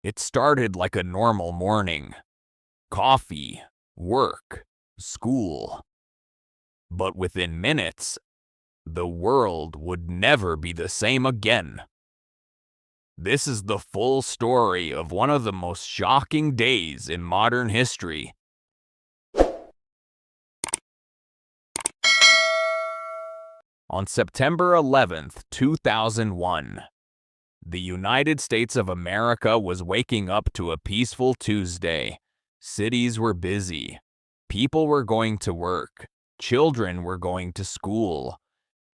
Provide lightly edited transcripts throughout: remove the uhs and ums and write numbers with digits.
It started like a normal morning. Coffee, work, school. But within minutes, the world would never be the same again. This is the full story of one of the most shocking days in modern history. On September 11th, 2001, the United States of America was waking up to a peaceful Tuesday. Cities were busy. People were going to work. Children were going to school.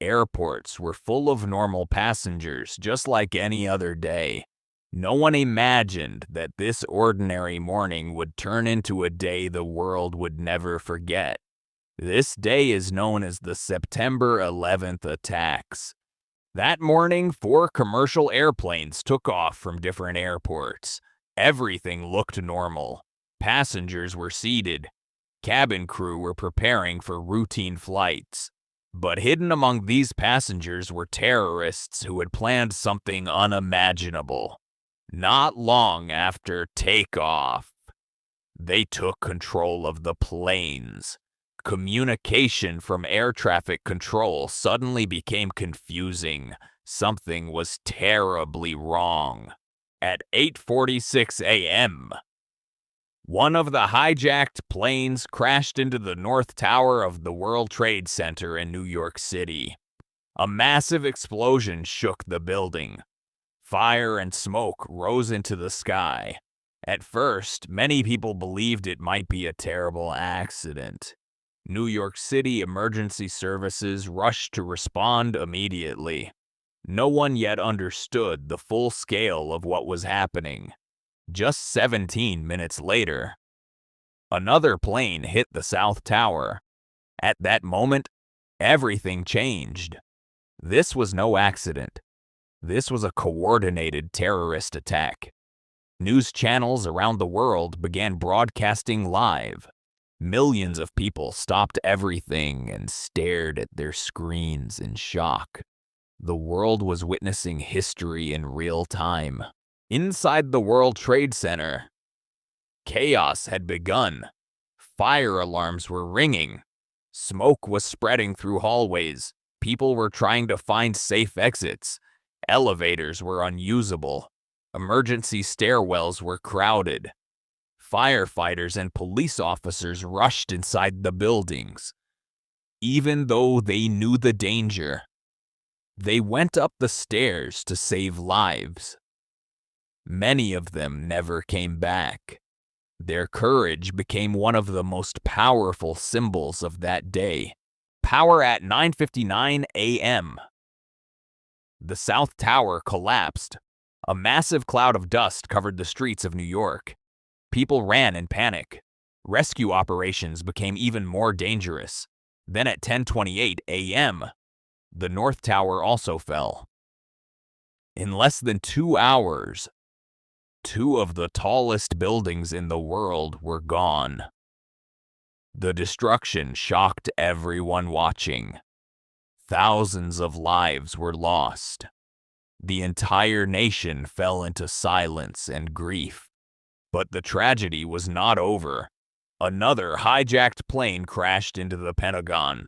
Airports were full of normal passengers, just like any other day. No one imagined that this ordinary morning would turn into a day the world would never forget. This day is known as the September 11th attacks. That morning, 4 commercial airplanes took off from different airports. Everything looked normal. Passengers were seated. Cabin crew were preparing for routine flights. But hidden among these passengers were terrorists who had planned something unimaginable. Not long after takeoff, they took control of the planes. Communication from air traffic control suddenly became confusing. Something was terribly wrong. At 8:46 a.m., one of the hijacked planes crashed into the North Tower of the World Trade Center in New York City. A massive explosion shook the building. Fire and smoke rose into the sky. At first, many people believed it might be a terrible accident. New York City emergency services rushed to respond immediately. No one yet understood the full scale of what was happening. Just 17 minutes later, another plane hit the South Tower. At that moment, everything changed. This was no accident. This was a coordinated terrorist attack. News channels around the world began broadcasting live. Millions of people stopped everything and stared at their screens in shock. The world was witnessing history in real time. Inside the World Trade Center, chaos had begun. Fire alarms were ringing. Smoke was spreading through hallways. People were trying to find safe exits. Elevators were unusable. Emergency stairwells were crowded. Firefighters and police officers rushed inside the buildings. Even though they knew the danger, they went up the stairs to save lives. Many of them never came back. Their courage became one of the most powerful symbols of that day. Power at 9:59 a.m. The South Tower collapsed. A massive cloud of dust covered the streets of New York. People ran in panic. Rescue operations became even more dangerous. Then at 10:28 a.m., the North Tower also fell. In less than 2 hours, 2 of the tallest buildings in the world were gone. The destruction shocked everyone watching. Thousands of lives were lost. The entire nation fell into silence and grief. But the tragedy was not over. Another hijacked plane crashed into the Pentagon,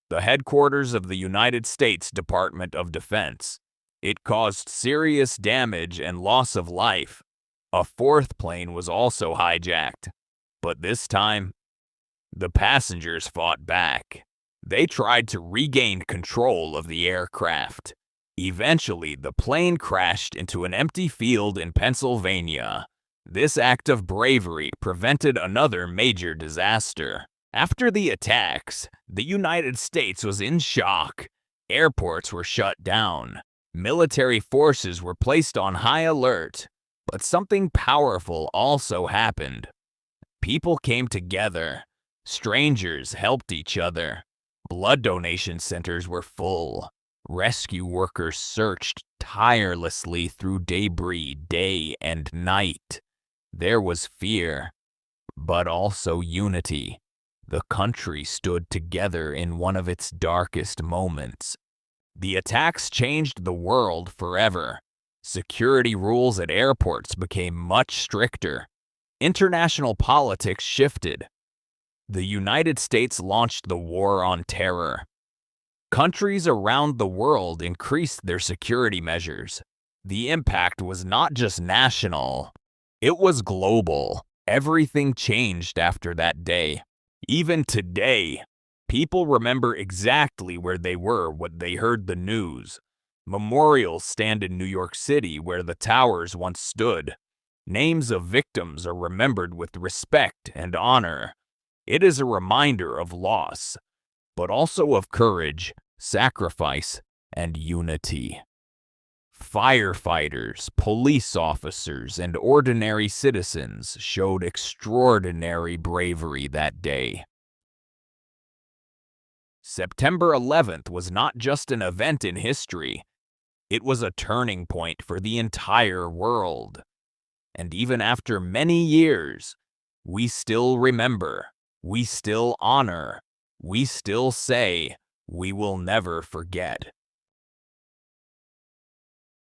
the headquarters of the United States Department of Defense. It caused serious damage and loss of life. A 4th plane was also hijacked, but this time, the passengers fought back. They tried to regain control of the aircraft. Eventually, the plane crashed into an empty field in Pennsylvania. This act of bravery prevented another major disaster. After the attacks, the United States was in shock. Airports were shut down. Military forces were placed on high alert. But something powerful also happened. People came together. Strangers helped each other. Blood donation centers were full. Rescue workers searched tirelessly through debris day and night. There was fear, but also unity. The country stood together in one of its darkest moments. The attacks changed the world forever. Security rules at airports became much stricter. International politics shifted. The United States launched the War on Terror. Countries around the world increased their security measures. The impact was not just national, it was global. Everything changed after that day. Even today, people remember exactly where they were when they heard the news. Memorials stand in New York City where the towers once stood. Names of victims are remembered with respect and honor. It is a reminder of loss, but also of courage, sacrifice, and unity. Firefighters, police officers, and ordinary citizens showed extraordinary bravery that day. September 11th was not just an event in history, it was a turning point for the entire world. And even after many years, we still remember, we still honor, we still say, we will never forget.